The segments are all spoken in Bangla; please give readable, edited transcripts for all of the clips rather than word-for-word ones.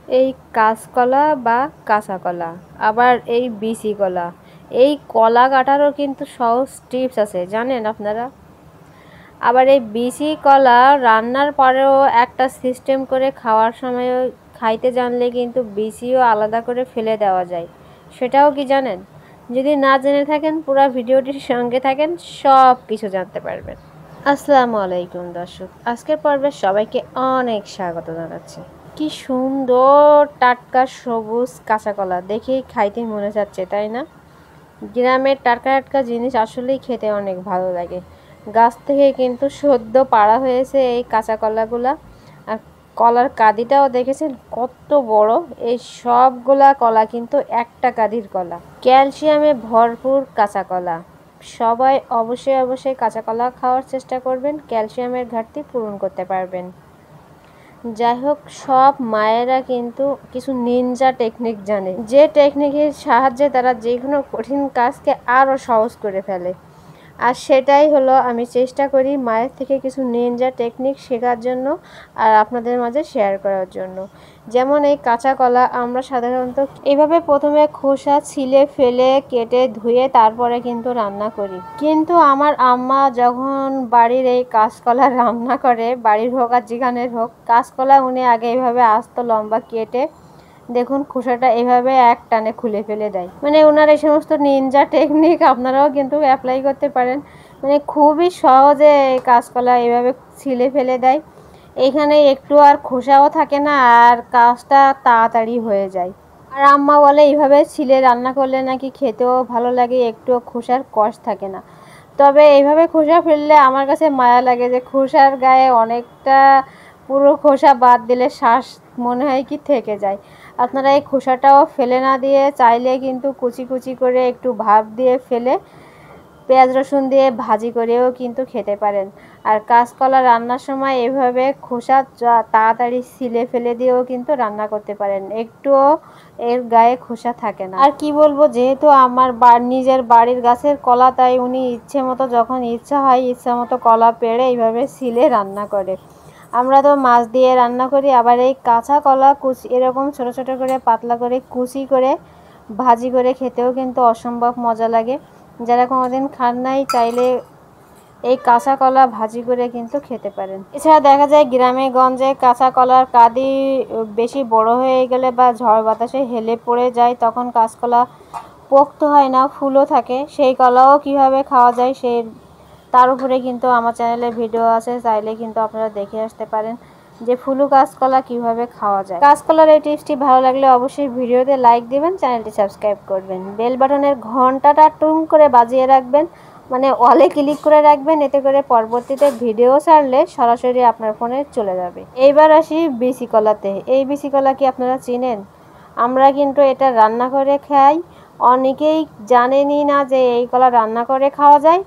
এই কাঁচকলা বা কাঁচা কলা, আবার এই বিচি কলা, এই কলা কাটারও কিন্তু সহজ টিপস আছে, জানেন আপনারা? আবার এই বিচি কলা রান্নার পরেও একটা সিস্টেম করে খাওয়ার সময় খাইতে জানলে কিন্তু বিচিও আলাদা করে ফেলে দেওয়া যায়। সেটাও কি জানেন? যদি না জেনে থাকেন পুরো ভিডিওটির সঙ্গে থাকেন, সব কিছু জানতে পারবেন। আসসালামু আলাইকুম দর্শক, আজকের পর্বে সবাইকে অনেক স্বাগত জানাচ্ছি। কি সুন্দর টাটকা সবুজ কাঁচা কলা, দেখেই খাইতে মনে যাচ্ছে, তাই না? গ্রামের টাটকা টাটকা জিনিস আসলেই খেতে অনেক ভালো লাগে। গাছ থেকে কিন্তু সদ্য পাড়া হয়েছে এই কাঁচা কলাগুলা। আর কলার কাঁদিটাও দেখেছেন কত বড়। এই সবগুলা কলা কিন্তু একটা কাঁদির কলা। ক্যালসিয়ামে ভরপুর কাঁচা কলা। সবাই অবশ্যই অবশ্যই কাঁচা কলা খাওয়ার চেষ্টা করবেন, ক্যালসিয়ামের ঘাটতি পূরণ করতে পারবেন। যাই হোক, সব মায়েরা কিন্তু কিছু নিনজা টেকনিক জানে, যে টেকনিকের সাহায্যে তারা যে কোনো কঠিন কাজকে আরও সহজ করে ফেলে। আর সেটাই হলো, আমি চেষ্টা করি মায়ের থেকে কিছু নিনজা টেকনিক শেখার জন্য আর আপনাদের মাঝে শেয়ার করার জন্য। যেমন এই কাঁচা কলা আমরা সাধারণত এইভাবে প্রথমে খোসা ছিলে ফেলে কেটে ধুয়ে তারপরে কিন্তু রান্না করি, কিন্তু আমার আম্মা যখন বাড়ির এই কাঁচকলা রান্না করে, বাড়ির হোক আর যেখানের হোক, কাঁচকলা উনি আগে এইভাবে আস্ত লম্বা কেটে দেখুন খোসাটা এভাবে এক টানে খুলে ফেলে দেয়। মানে ওনার এই সমস্ত নিনজা টেকনিক আপনারাও কিন্তু অ্যাপ্লাই করতে পারেন। মানে খুবই সহজে এই কাঁচকলা এভাবে ছিলে ফেলে দেয়। এখানে একটু আর খোসাও থাকে না, আর কাজটা তাড়াতাড়ি হয়ে যায়। আর আম্মা বলে এইভাবে ছিলে রান্না করলে নাকি খেতেও ভালো লাগে, একটুও খোসার কষ থাকে না। তবে এইভাবে খোসা ফেললে আমার কাছে মায়া লাগে, যে খোসার গায়ে অনেকটা, পুরো খোসা বাদ দিলে শ্বাস মনে হয় কি থেকে যায়। আপনারা এই খোসাটাও ফেলে না দিয়ে চাইলে কিন্তু কুচি কুচি করে একটু ভাপ দিয়ে ফেলে পেঁয়াজ রসুন দিয়ে ভাজি করেও কিন্তু খেতে পারেন। আর কাঁচকলা রান্নার সময় এভাবে খোসা তাড়াতাড়ি ছিলে ফেলে দিয়েও কিন্তু রান্না করতে পারেন, একটুও এর গায়ে খোসা থাকে না। আর কি বলবো, যেহেতু আমার নিজের বাড়ির গাছের কলা, তাই উনি ইচ্ছে মতো যখন ইচ্ছা হয় ইচ্ছা মতো কলা পেড়ে এইভাবে ছিলে রান্না করে। আমরা তো মাছ দিয়ে রান্না করি, আবার এই কাঁচা কলা কুচি এরকম ছোট ছোট করে পাতলা করে কুচি করে ভাজি করে খেতেও কিন্তু অসম্ভব মজা লাগে। যারা কোনোদিন খান নাই চাইলে এই কাঁচা কলা ভাজি করে কিন্তু খেতে পারেন। এছাড়া দেখা যায় গ্রামে গঞ্জে কাঁচা কলার কাঁদি বেশি বড় হয়ে গেলে বা ঝড় বাতাসে হেলে পড়ে যায়, তখন কাঁচকলা পোক্ত হয় না, ফুলও থাকে। সেই কলাও কিভাবে খাওয়া যায় তার উপরে কিন্তু আমার চ্যানেলে ভিডিও আছে, চাইলে কিন্তু আপনারা দেখে আসতে পারেন যে ফুলু কাঁচকলা কিভাবে খাওয়া যায়। কাঁচকলার এই টিপসটি ভালো লাগলে অবশ্যই ভিডিওতে লাইক দিবেন, চ্যানেলটি সাবস্ক্রাইব করবেন, বেল বাটনের ঘন্টাটা টুং করে বাজিয়ে রাখবেন, মানে অলে ক্লিক করে রাখবেন, এতে করে পরবর্তীতে ভিডিও ছাড়লে সরাসরি আপনার ফোনে চলে যাবে। এইবার আসি বিচি কলাতে। এই বিচি কলা কি আপনারা চিনেন? আমরা কিন্তু এটা রান্না করে খাই, অনেকেই জানেনই না যে এই কলা রান্না করে খাওয়া যায়।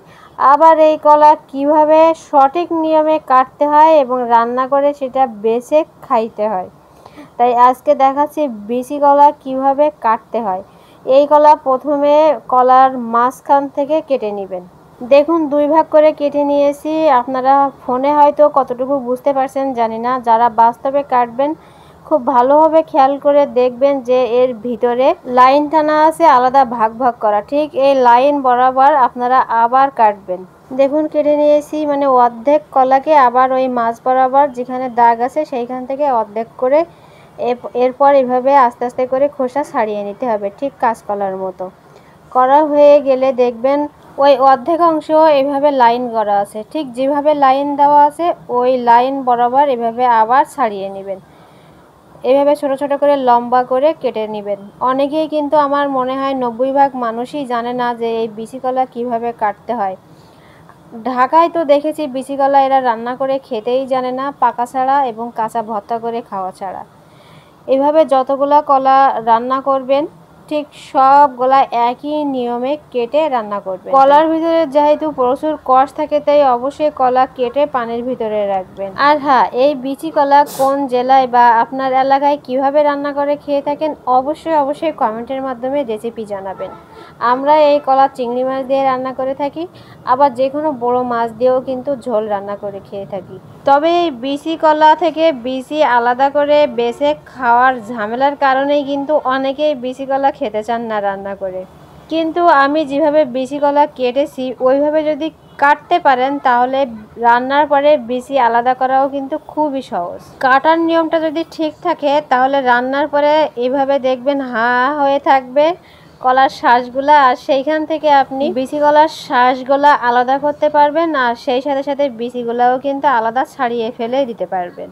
আবার এই কলা কিভাবে সঠিক নিয়মে কাটতে হয় এবং রান্না করে সেটা বেছে খাইতে হয়, তাই আজকে দেখাচ্ছি বিচি কলা কিভাবে কাটতে হয়। এই কলা প্রথমে কলার মাঝখান থেকে কেটে নেবেন। দেখুন দুই ভাগ করে কেটে নিয়েছি। আপনারা ফোনে হয়তো কতটুকু বুঝতে পারছেন জানি না, যারা বাস্তবে কাটবেন খুব ভালোভাবে খেয়াল করে দেখবেন যে এর ভিতরে লাইন টানা আছে, আলাদা ভাগ ভাগ করা, ঠিক এই লাইন বরাবর আপনারা আবার কাটবেন। দেখুন কেটে নিয়েছি, মানে অর্ধেক কলাকে আবার ওই মাছ বরাবর যেখানে দাগ আছে সেইখান থেকে অর্ধেক করে এরপর এভাবে আস্তে আস্তে করে খোসা ছাড়িয়ে নিতে হবে, ঠিক কাঁচকলার মতো। করা হয়ে গেলে দেখবেন ওই অর্ধেক অংশ এভাবে লাইন করা আছে, ঠিক যেভাবে লাইন দেওয়া আছে ওই লাইন বরাবর এভাবে আবার ছাড়িয়ে নেবেন। এভাবে ছোট ছোট করে লম্বা করে কেটে নেবেন। অনেকেই কিন্তু আমার মনে হয় 90% মানুষই জানে না যে এই বিচি কলা কীভাবে কাটতে হয়। ঢাকায় তো দেখেছি বিচি কলা এরা রান্না করে খেতেই জানে না, পাকা ছাড়া এবং কাঁচা ভর্তা করে খাওয়া ছাড়া। এভাবে যতগুলা কলা রান্না করবেন ঠিক সবগুলা একই নিয়মে কেটে রান্না করবেন। কলার ভিতরে যেহেতু প্রচুর কষ থাকে, তাই অবশ্যই কলা কেটে পানির ভিতরে রাখবেন। আর হ্যাঁ, এই বিচি কলা কোন জেলায় বা আপনার এলাকায় কিভাবে রান্না করে খেয়ে থাকেন অবশ্যই অবশ্যই কমেন্টের মাধ্যমে রেসিপি জানাবেন। আমরা এই কলা চিংড়ি মাছ দিয়ে রান্না করে থাকি, আবার যে কোনো বড় মাছ দিয়েও কিন্তু ঝোল রান্না করে খেয়ে থাকি। তবে এই বিচি কলা থেকে বিচি আলাদা করে বেছে খাওয়ার ঝামেলার কারণেই কিন্তু অনেকেই বিচি কলা খেতে চান না রান্না করে। কিন্তু আমি যেভাবে বিচি কলা কেটেছি ওইভাবে যদি কাটতে পারেন তাহলে রান্নার পরে বিচি আলাদা করাও কিন্তু খুবই সহজ। কাটার নিয়মটা যদি ঠিক থাকে তাহলে রান্নার পরে এইভাবে দেখবেন হয়ে থাকবে কলার শাঁসগুলা, আর সেইখান থেকে আপনি বিচি কলার শাঁসগুলা আলাদা করতে পারবেন, আর সেই সাথে সাথে বিচিগুলাও কিন্তু আলাদা ছাড়িয়ে ফেলে দিতে পারবেন।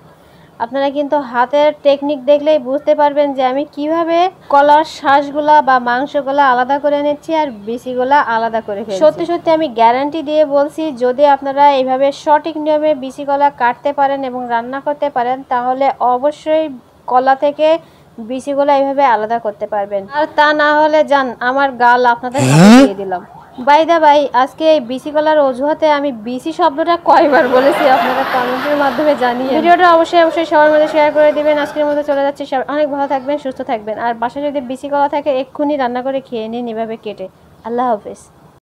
আপনারা কিন্তু হাতের টেকনিক দেখলেই বুঝতে পারবেন যে আমি কিভাবে কলার শাঁসগুলা বা মাংসগুলা আলাদা করে নিচ্ছি আর বিচিগুলা আলাদা করে ফেলছি। সত্যি সত্যি আমি গ্যারান্টি দিয়ে বলছি, যদি আপনারা এইভাবে সঠিক নিয়মে বিচি কলা কাটতে পারেন এবং রান্না করতে পারেন তাহলে অবশ্যই কলা থেকে বিচিগুলা এইভাবে আলাদা করতে পারবেন। আর তা না হলে যান আমার গাল আপনাদের হাতে দিয়ে দিলাম। বাইদা ভাই, আজকে এই বিচি কলার অজুহাতে আমি বিচি শব্দটা কয়বার বলেছি আপনারা কমেন্টের মাধ্যমে জানিয়ে ভিডিওটা অবশ্যই সবার মধ্যে শেয়ার করে দিবেন। আজকের মধ্যে চলে যাচ্ছি, অনেক ভালো থাকবেন, সুস্থ থাকবেন, আর বাসায় যদি বিচি কলা থাকে এক্ষুনি রান্না করে খেয়ে নিন এভাবে কেটে। আল্লাহ হাফেজ।